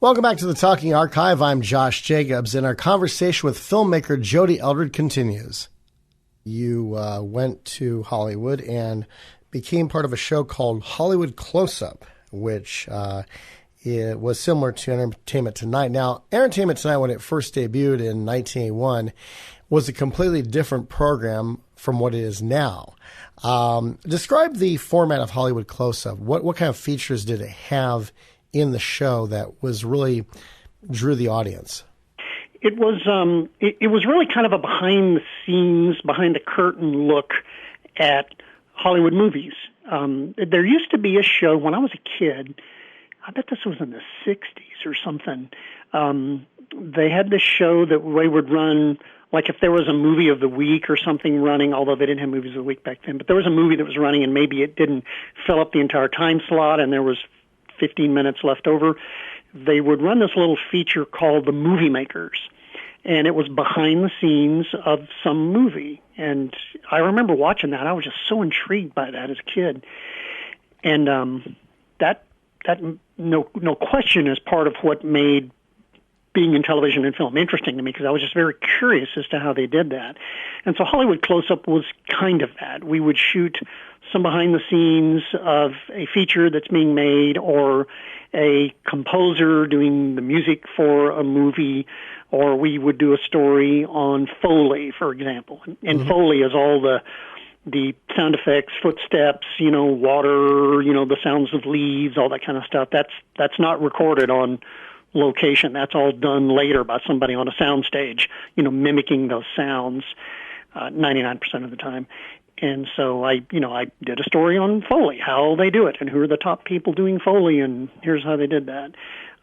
Welcome back to the Talking Archive. I'm Josh Jacobs, and our conversation with filmmaker Jody Eldred continues. You went to Hollywood and became part of a show called Hollywood Close-Up, which it was similar to Entertainment Tonight. Now, Entertainment Tonight, when it first debuted in 1981, was a completely different program from what it is now. Describe the format of Hollywood Close-Up. What kind of features did it have in the show that was really drew the audience? It was really kind of a behind the scenes, behind the curtain look at Hollywood movies. There used to be a show when I was a kid. I bet this was in the 60s or something. They had this show that they would run, like if there was a movie of the week or something running, although they didn't have movies of the week back then, but there was a movie that was running and maybe it didn't fill up the entire time slot and there was 15 minutes left over. They would run this little feature called The Movie Makers, and it was behind the scenes of some movie. And I remember watching that. I was just so intrigued by that as a kid. And that no question is part of what made being in television and film interesting to me, because I was just very curious as to how they did that. And so Hollywood Close-Up was kind of that. We would shoot some behind the scenes of a feature that's being made, or a composer doing the music for a movie, or we would do a story on Foley, for example. And Foley is all the sound effects, footsteps, water, the sounds of leaves, all that kind of stuff. That's not recorded on location. That's all done later by somebody on a sound stage, mimicking those sounds 99% of the time. And so I did a story on Foley, how they do it, and who are the top people doing Foley, and here's how they did that.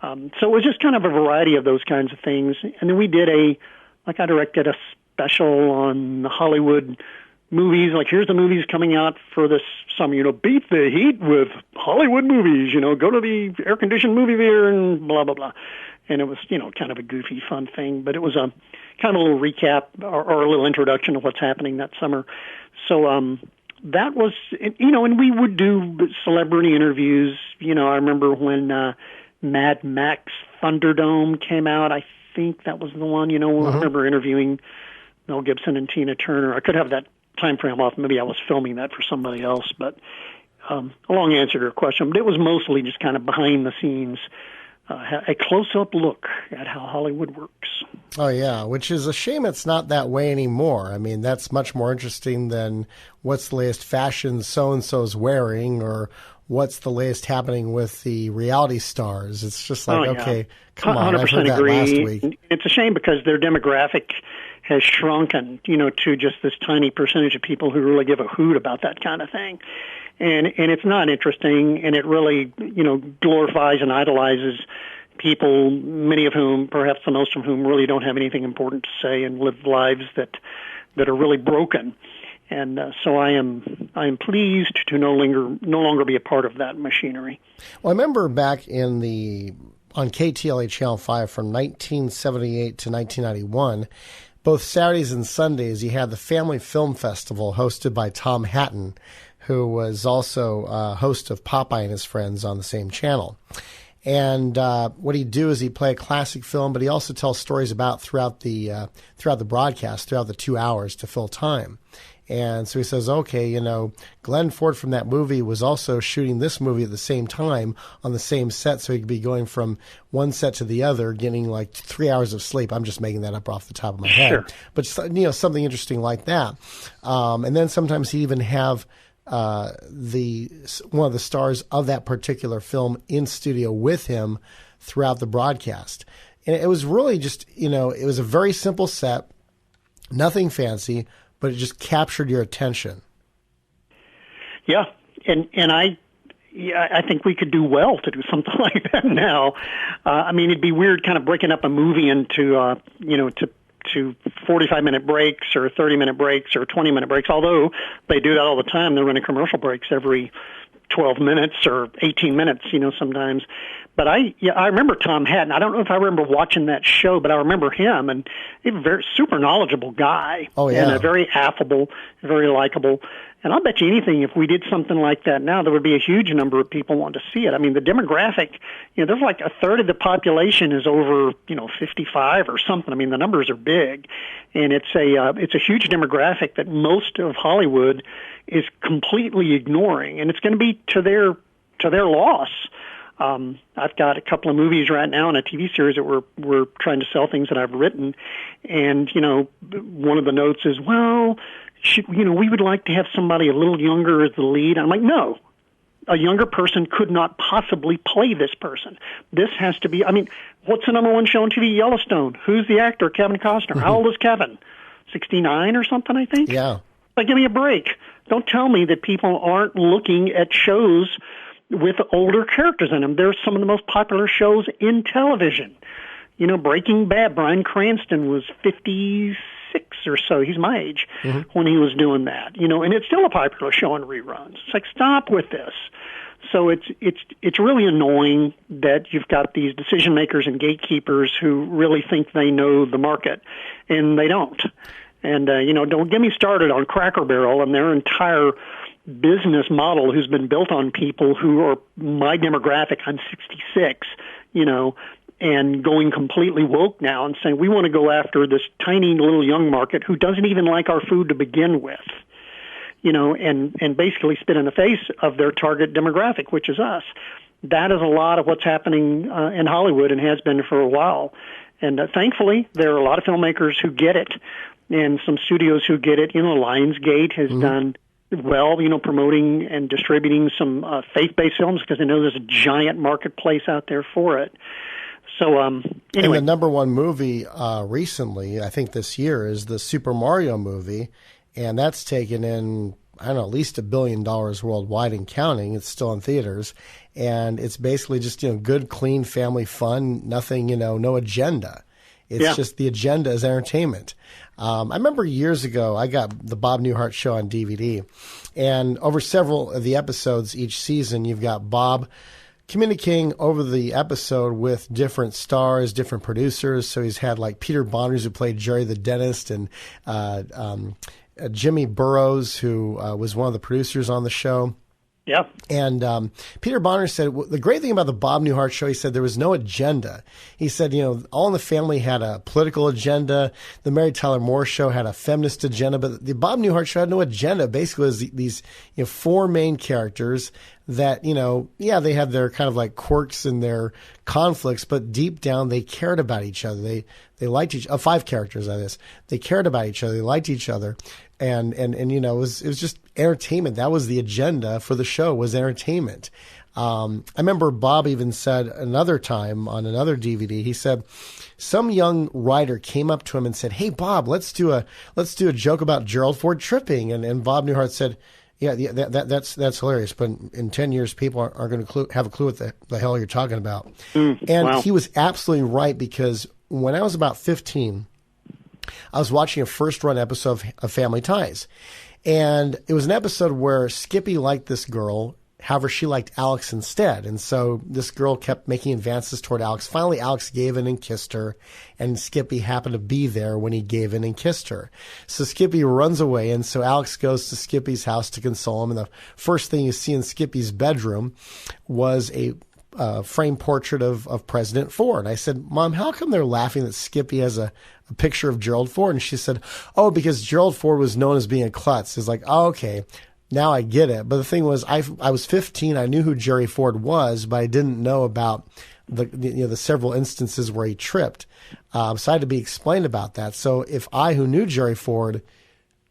So it was just kind of a variety of those kinds of things. And then we did I directed a special on the Hollywood movies, like here's the movies coming out for this summer, beat the heat with Hollywood movies, go to the air-conditioned movie theater and blah, blah, blah. And it was, kind of a goofy, fun thing, but it was a kind of a little recap or a little introduction of what's happening that summer. So that was, and we would do celebrity interviews. I remember when Mad Max Thunderdome came out. I think that was the one, I remember interviewing Mel Gibson and Tina Turner. I could have that time frame off. Maybe I was filming that for somebody else, but a long answer to your question. But it was mostly just kind of behind the scenes, a close-up look at how Hollywood works. Oh, yeah, which is a shame it's not that way anymore. I mean, that's much more interesting than what's the latest fashion so-and-so's wearing, or what's the latest happening with the reality stars. It's just like, okay, come on, 100% I heard that agree. Last week. It's a shame because their demographic has shrunken, to just this tiny percentage of people who really give a hoot about that kind of thing. And it's not interesting, and it really, glorifies and idolizes people, many of whom, perhaps the most of whom, really don't have anything important to say and live lives that are really broken. And so I am pleased to no longer be a part of that machinery. Well, I remember back on KTLA Channel 5 from 1978 to 1991, both Saturdays and Sundays, you had the Family Film Festival hosted by Tom Hatton, who was also a host of Popeye and His Friends on the same channel. And what he'd do is he'd play a classic film, but he also tells stories about throughout the broadcast, throughout the 2 hours to fill time. And so he says, okay, Glenn Ford from that movie was also shooting this movie at the same time on the same set, so he could be going from one set to the other, getting like 3 hours of sleep. I'm just making that up off the top of my head. Sure. But, something interesting like that. And then sometimes he'd even have one of the stars of that particular film in studio with him throughout the broadcast. And it was really just, it was a very simple set, nothing fancy, but it just captured your attention. Yeah, and I think we could do well to do something like that now. I mean, it'd be weird kind of breaking up a movie into, to 45-minute breaks or 30-minute breaks or 20-minute breaks, although they do that all the time. They're running commercial breaks every 12 minutes or 18 minutes, sometimes. But I remember Tom Hatton. I don't know if I remember watching that show, but I remember him, and he's a very super knowledgeable guy. Oh, yeah. And a very affable, very likable. And I'll bet you anything, if we did something like that now, there would be a huge number of people wanting to see it. I mean, the demographic, there's like a third of the population is over, 55 or something. I mean, the numbers are big, and it's a huge demographic that most of Hollywood is completely ignoring, and it's going to be to their loss. I've got a couple of movies right now and a TV series that we're trying to sell, things that I've written, and one of the notes is, well, we would like to have somebody a little younger as the lead. I'm like, no, a younger person could not possibly play this person. This has to be. I mean, what's the number one show on TV? Yellowstone. Who's the actor? Kevin Costner. How old is Kevin? 69 or something, I think. Yeah. Like, give me a break. Don't tell me that people aren't looking at shows with older characters in them. They're some of the most popular shows in television. Breaking Bad, Bryan Cranston was 56 or so. He's my age when he was doing that. And it's still a popular show in reruns. It's like, stop with this. So it's really annoying that you've got these decision makers and gatekeepers who really think they know the market, and they don't. And, don't get me started on Cracker Barrel and their entire business model who's been built on people who are my demographic. I'm 66, and going completely woke now and saying we want to go after this tiny little young market who doesn't even like our food to begin with, and basically spit in the face of their target demographic, which is us. That is a lot of what's happening in Hollywood and has been for a while. And thankfully, there are a lot of filmmakers who get it, and some studios who get it. Lionsgate has done well, promoting and distributing some faith-based films because they know there's a giant marketplace out there for it. So anyway. And the number one movie recently, I think this year, is the Super Mario movie, and that's taken in, I don't know, at least $1 billion worldwide and counting. It's still in theaters, and it's basically just good, clean family fun. Nothing, no agenda. It's just the agenda is entertainment. I remember years ago, I got the Bob Newhart Show on DVD, and over several of the episodes each season, you've got Bob communicating over the episode with different stars, different producers. So he's had like Peter Bonners, who played Jerry the dentist, and Jimmy Burrows, who was one of the producers on the show. Yeah. And Peter Bonner said, the great thing about the Bob Newhart Show, he said there was no agenda. He said, All in the Family had a political agenda. The Mary Tyler Moore Show had a feminist agenda, but the Bob Newhart Show had no agenda. Basically, it was these four main characters that, they had their kind of like quirks and their conflicts, but deep down they cared about each other. They liked each other. 5 characters, that is. They cared about each other. They liked each other. And it was just entertainment. That was the agenda for the show, was entertainment. I remember Bob even said another time on another DVD, he said some young writer came up to him and said, "Hey Bob, let's do a joke about Gerald Ford tripping." And Bob Newhart said, Yeah, that's hilarious. But in 10 years, people aren't going to have a clue what the hell you're talking about. And he was absolutely right, because when I was about 15, I was watching a first-run episode of Family Ties. And it was an episode where Skippy liked this girl. However, she liked Alex instead. And so this girl kept making advances toward Alex. Finally, Alex gave in and kissed her. And Skippy happened to be there when he gave in and kissed her. So Skippy runs away. And so Alex goes to Skippy's house to console him. And the first thing you see in Skippy's bedroom was a framed portrait of President Ford. I said, Mom, how come they're laughing that Skippy has a picture of Gerald Ford? And she said, oh, because Gerald Ford was known as being a klutz. It's like, oh, okay. Now I get it. But the thing was, I was 15. I knew who Jerry Ford was, but I didn't know about the several instances where he tripped. So I had to be explained about that. So if I, who knew Jerry Ford,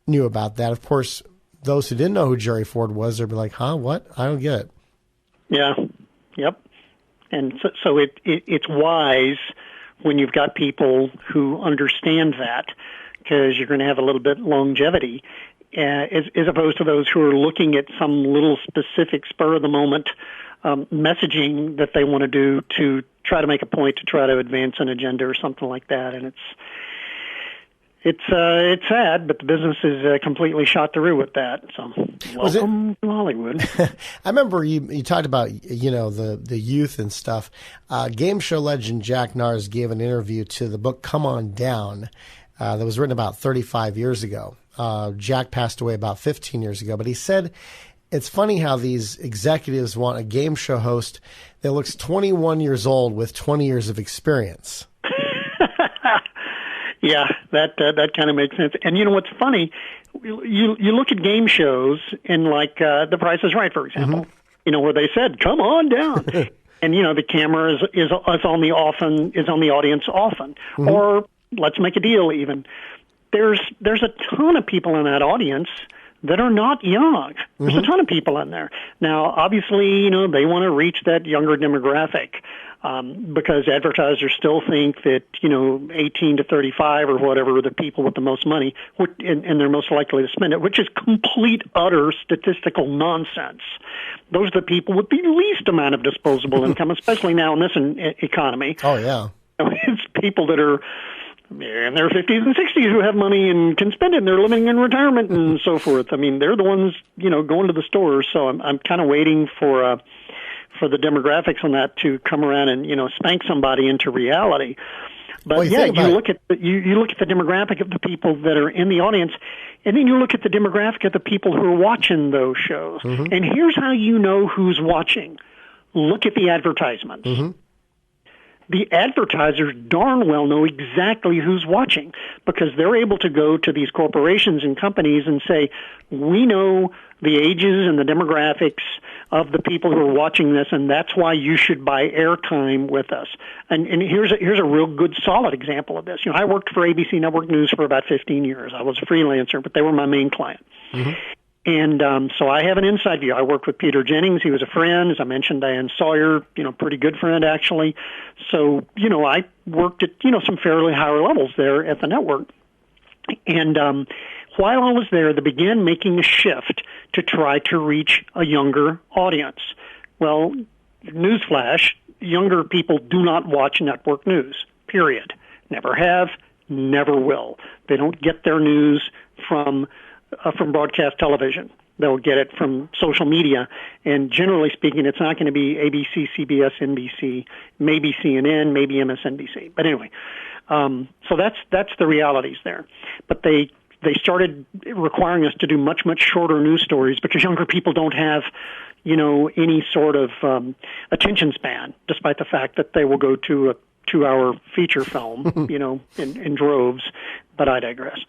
knew about that, of course, those who didn't know who Jerry Ford was, they'd be like, huh, what? I don't get it. Yeah. Yep. And so it's wise when you've got people who understand that, because you're going to have a little bit longevity. As opposed to those who are looking at some little specific spur of the moment messaging that they want to do to try to make a point, to try to advance an agenda or something like that. And it's sad, but the business is completely shot through with that. So welcome to Hollywood. I remember you talked about the youth and stuff. Game show legend Jack Nars gave an interview to the book Come On Down. That was written about 35 years ago. Jack passed away about 15 years ago, but he said it's funny how these executives want a game show host that looks 21 years old with 20 years of experience. Yeah, that kind of makes sense. And you know what's funny? You look at game shows and like The Price is Right, for example. Mm-hmm. You know, where they said, "Come on down," and you know the camera is on the audience often. Mm-hmm. Or let's make a deal. Even there's a ton of people in that audience that are not young. There's mm-hmm. a ton of people in there. Now, obviously, you know, they want to reach that younger demographic. Because advertisers still think that, you know, 18 to 35 or whatever are the people with the most money, and they're most likely to spend it, which is complete, utter statistical nonsense. Those are the people with the least amount of disposable income, especially now in this economy. Oh, yeah. It's people that are in their 50s and 60s who have money and can spend it, and they're living in retirement and so forth. I mean, they're the ones, you know, going to the stores. So I'm kind of waiting for the demographics on that to come around and, you know, spank somebody into reality. But well, yeah, you look at the demographic of the people that are in the audience, and then you look at the demographic of the people who are watching those shows. Mm-hmm. And here's how you know who's watching. Look at the advertisements. Mm-hmm. The advertisers darn well know exactly who's watching because they're able to go to these corporations and companies and say, we know the ages and the demographics of the people who are watching this, and that's why you should buy airtime with us. And here's a real good, solid example of this. You know, I worked for ABC Network News for about 15 years. I was a freelancer, but they were my main client. Mm-hmm. And so I have an inside view. I worked with Peter Jennings. He was a friend. As I mentioned, Diane Sawyer, you know, pretty good friend, actually. So, you know, I worked at, you know, some fairly higher levels there at the network. And while I was there, they began making a shift to try to reach a younger audience. Well, newsflash, younger people do not watch network news, period. Never have, never will. They don't get their news from broadcast television. They'll get it from social media, and generally speaking, it's not going to be ABC, CBS, NBC, maybe CNN, maybe MSNBC. But anyway, so that's the realities there. But they started requiring us to do much, much shorter news stories because younger people don't have, you know, any sort of attention span, despite the fact that they will go to a 2-hour feature film, you know, in droves. But I digress.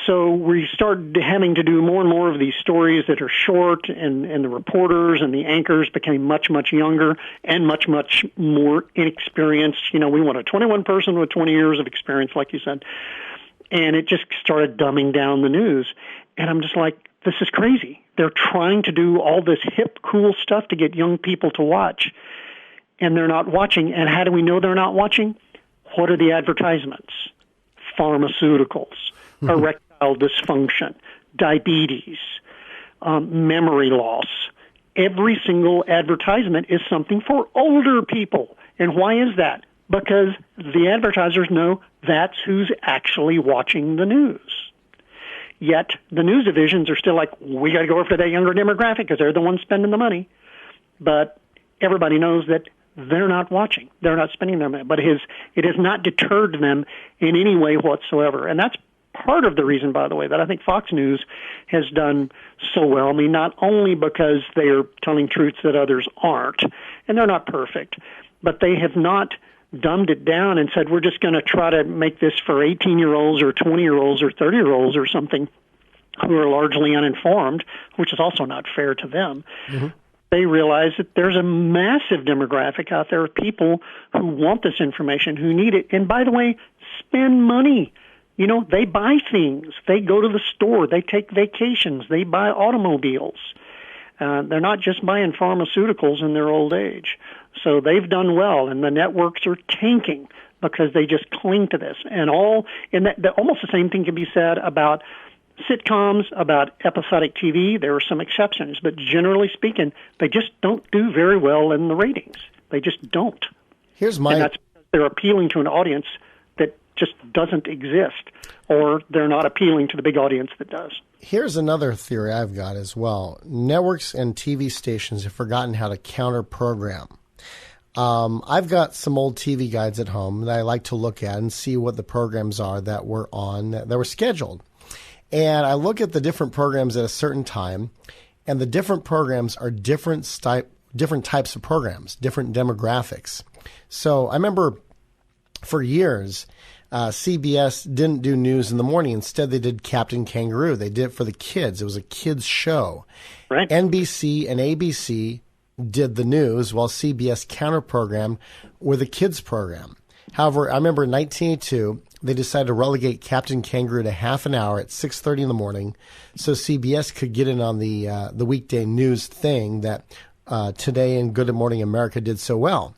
So we started having to do more and more of these stories that are short, and the reporters and the anchors became much, much younger and much, much more inexperienced. You know, we want a 21 person with 20 years of experience, like you said. And it just started dumbing down the news. And I'm just like, this is crazy. They're trying to do all this hip, cool stuff to get young people to watch, and they're not watching. And how do we know they're not watching? What are the advertisements? Pharmaceuticals, erectile dysfunction, diabetes, memory loss. Every single advertisement is something for older people. And why is that? Because the advertisers know that's who's actually watching the news. Yet the news divisions are still like, we got to go after that younger demographic because they're the ones spending the money. But everybody knows that they're not watching. They're not spending their money. But it has not deterred them in any way whatsoever. And that's part of the reason, by the way, that I think Fox News has done so well. I mean, not only because they are telling truths that others aren't, and they're not perfect, but they have not dumbed it down and said, we're just going to try to make this for 18-year-olds or 20-year-olds or 30-year-olds or something who are largely uninformed, which is also not fair to them. Mm-hmm. They realize that there's a massive demographic out there of people who want this information, who need it, and by the way, spend money. You know, they buy things. They go to the store. They take vacations. They buy automobiles. They're not just buying pharmaceuticals in their old age. So they've done well, and the networks are tanking because they just cling to this. And almost the same thing can be said about sitcoms, about episodic TV. There are some exceptions, but generally speaking, they just don't do very well in the ratings. They just don't. And that's because they're appealing to an audience that just doesn't exist, or they're not appealing to the big audience that does. Here's another theory I've got as well. Networks and TV stations have forgotten how to counter-program. I've got some old TV guides at home that I like to look at and see what the programs are that were scheduled. And I look at the different programs at a certain time, and the different programs are different types of programs, different demographics. So I remember for years, CBS didn't do news in the morning. Instead, they did Captain Kangaroo. They did it for the kids. It was a kids show. Right. NBC and ABC did the news, while CBS counter-programmed with a kids program. However, I remember in 1982, they decided to relegate Captain Kangaroo to half an hour at 6:30 in the morning, so CBS could get in on the weekday news thing that Today and Good Morning America did so well.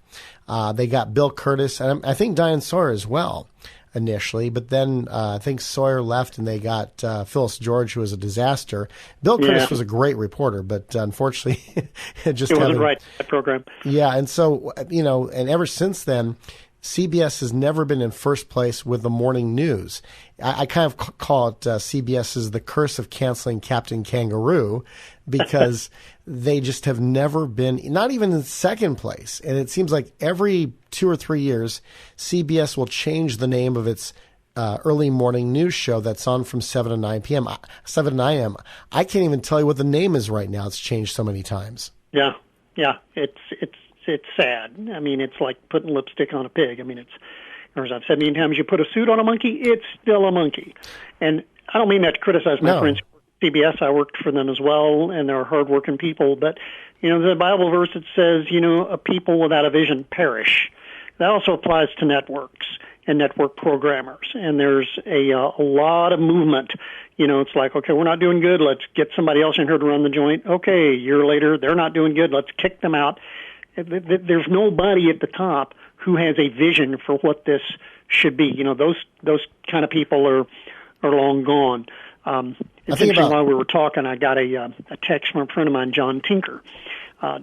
They got Bill Curtis, and I think Diane Sawyer as well initially, but then I think Sawyer left, and they got Phyllis George, who was a disaster. Bill Curtis was a great reporter, but unfortunately, it wasn't right, that program. Yeah, and so, and ever since then, CBS has never been in first place with the morning news. I kind of call it CBS the curse of canceling Captain Kangaroo, because they just have never been, not even in second place. And it seems like every 2 or 3 years, CBS will change the name of its early morning news show that's on from 7 to 9 p.m., 7 to 9 a.m. I can't even tell you what the name is right now. It's changed so many times. Yeah. It's sad. I mean, it's like putting lipstick on a pig. I mean, or as I've said many times, you put a suit on a monkey, it's still a monkey. And I don't mean that to criticize my friends. CBS, I worked for them as well, and they're hardworking people. But, the Bible verse that says, a people without a vision perish. That also applies to networks and network programmers. And there's a lot of movement. It's like, okay, we're not doing good. Let's get somebody else in here to run the joint. Okay, a year later, they're not doing good. Let's kick them out. There's nobody at the top who has a vision for what this should be. Those kind of people are long gone. It's interesting, while we were talking, I got a text from a friend of mine, John Tinker.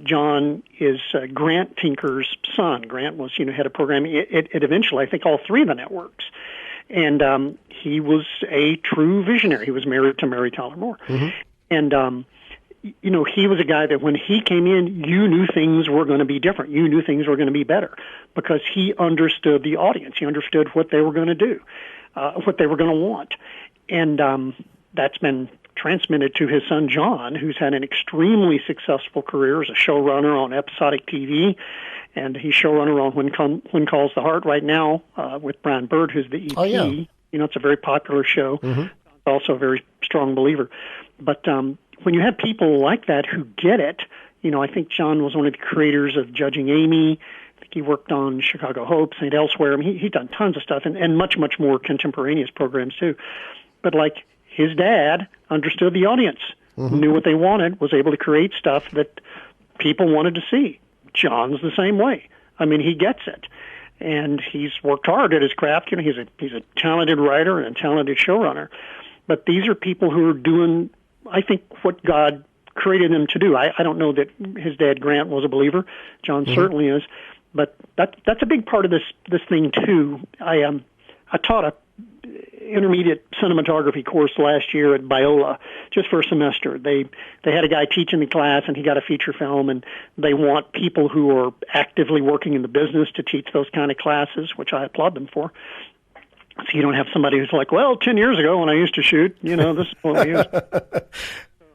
John is Grant Tinker's son. Grant was, head of programming at eventually, I think, all three of the networks. And he was a true visionary. He was married to Mary Tyler Moore. Mm-hmm. And, he was a guy that when he came in, you knew things were going to be different. You knew things were going to be better because he understood the audience. He understood what they were going to do, what they were going to want. And that's been transmitted to his son, John, who's had an extremely successful career as a showrunner on episodic TV. And he's showrunner on When Calls the Heart right now with Brian Bird, who's the EP. Oh, yeah. It's a very popular show. Mm-hmm. Also a very strong believer. But when you have people like that who get it, I think John was one of the creators of Judging Amy. I think he worked on Chicago Hope, St. Elsewhere. I mean, he's done tons of stuff and much, much more contemporaneous programs too. But like his dad understood the audience, mm-hmm. knew what they wanted, was able to create stuff that people wanted to see. John's the same way. I mean, he gets it. And he's worked hard at his craft. He's a talented writer and a talented showrunner. But these are people who are doing, I think, what God created them to do. I don't know that his dad, Grant, was a believer. John mm-hmm. certainly is. But that's a big part of this thing, too. I taught a intermediate cinematography course last year at Biola, just for a semester. They had a guy teaching the class, and he got a feature film, and they want people who are actively working in the business to teach those kind of classes, which I applaud them for. So you don't have somebody who's like, well, 10 years ago when I used to shoot, this is what we used.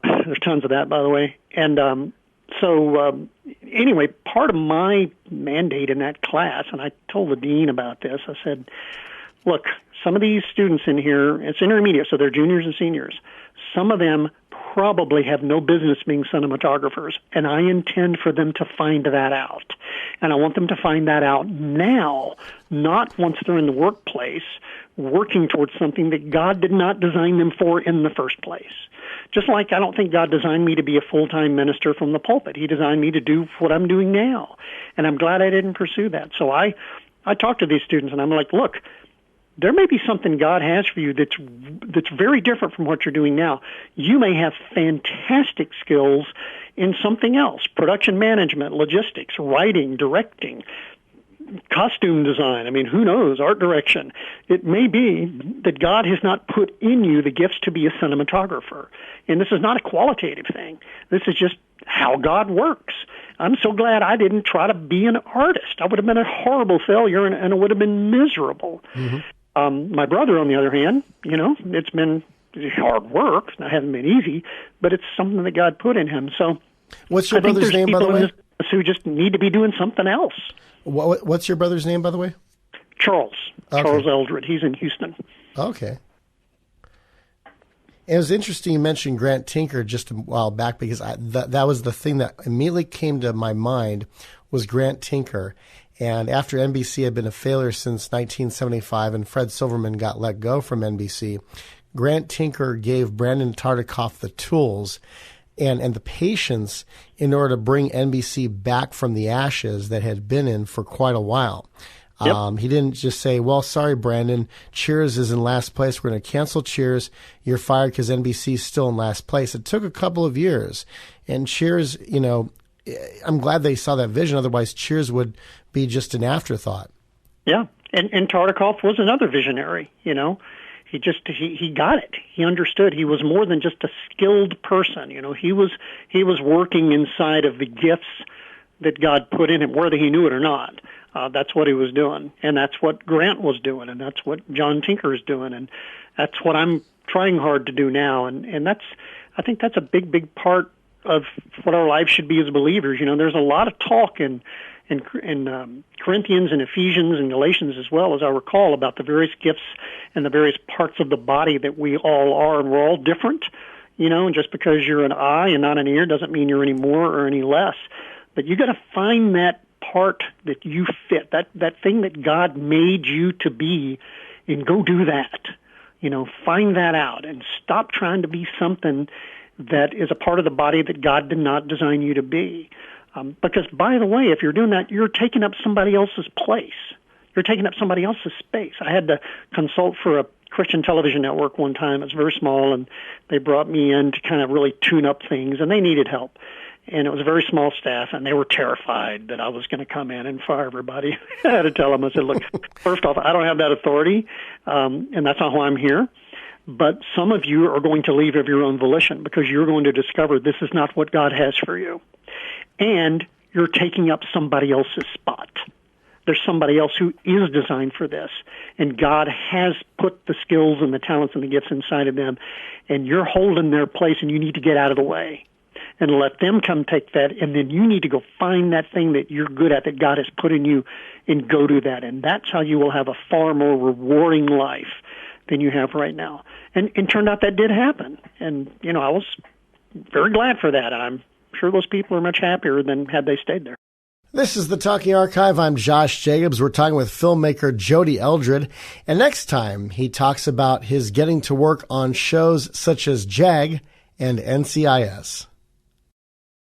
There's tons of that, by the way. And anyway, part of my mandate in that class, and I told the dean about this, I said, look, some of these students in here, it's intermediate, so they're juniors and seniors. Some of them probably have no business being cinematographers, and I intend for them to find that out. And I want them to find that out now, not once they're in the workplace, working towards something that God did not design them for in the first place. Just like I don't think God designed me to be a full-time minister from the pulpit. He designed me to do what I'm doing now, and I'm glad I didn't pursue that. So I talk to these students, and I'm like, look, there may be something God has for you that's very different from what you're doing now. You may have fantastic skills in something else, production management, logistics, writing, directing, costume design. I mean, who knows, art direction. It may be that God has not put in you the gifts to be a cinematographer. And this is not a qualitative thing. This is just how God works. I'm so glad I didn't try to be an artist. I would have been a horrible failure, and it would have been miserable. Mm-hmm. My brother, on the other hand, it's been hard work. It hasn't been easy, but it's something that God put in him. So what's your brother's name, by the way? Who just need to be doing something else. What's your brother's name, by the way? Charles. Okay. Charles Eldred. He's in Houston. Okay. It was interesting you mentioned Grant Tinker just a while back, because that was the thing that immediately came to my mind was Grant Tinker. And after NBC had been a failure since 1975 and Fred Silverman got let go from NBC, Grant Tinker gave Brandon Tartikoff the tools and the patience in order to bring NBC back from the ashes that had been in for quite a while. Yep. He didn't just say, well, sorry, Brandon, Cheers is in last place. We're going to cancel Cheers. You're fired because NBC is still in last place. It took a couple of years. And Cheers, I'm glad they saw that vision. Otherwise, Cheers would be just an afterthought. Yeah. And Tartikoff was another visionary, He got it. He understood. He was more than just a skilled person. He was working inside of the gifts that God put in him, whether he knew it or not. That's what he was doing, and that's what Grant was doing, and that's what John Tinker is doing, and that's what I'm trying hard to do now. And I think that's a big part of what our lives should be as believers. There's a lot of talk in Corinthians and Ephesians and Galatians, as well as I recall, about the various gifts and the various parts of the body that we all are, and we're all different. And just because you're an eye and not an ear doesn't mean you're any more or any less. But you got to find that part that you fit, that thing that God made you to be, and go do that. Find that out and stop trying to be something that is a part of the body that God did not design you to be. Because, by the way, if you're doing that, you're taking up somebody else's place. You're taking up somebody else's space. I had to consult for a Christian television network one time. It's very small, and they brought me in to kind of really tune up things, and they needed help. And it was a very small staff, and they were terrified that I was going to come in and fire everybody. I had to tell them, I said, look, first off, I don't have that authority, and that's not why I'm here. But some of you are going to leave of your own volition because you're going to discover this is not what God has for you. And you're taking up somebody else's spot. There's somebody else who is designed for this, and God has put the skills and the talents and the gifts inside of them, and you're holding their place, and you need to get out of the way and let them come take that, and then you need to go find that thing that you're good at that God has put in you and go do that. And that's how you will have a far more rewarding life than you have right now. And it turned out that did happen. And, I was very glad for that. I'm sure those people are much happier than had they stayed there. This is the Talking Archive. I'm Josh Jacobs. We're talking with filmmaker Jody Eldred. And next time, he talks about his getting to work on shows such as JAG and NCIS.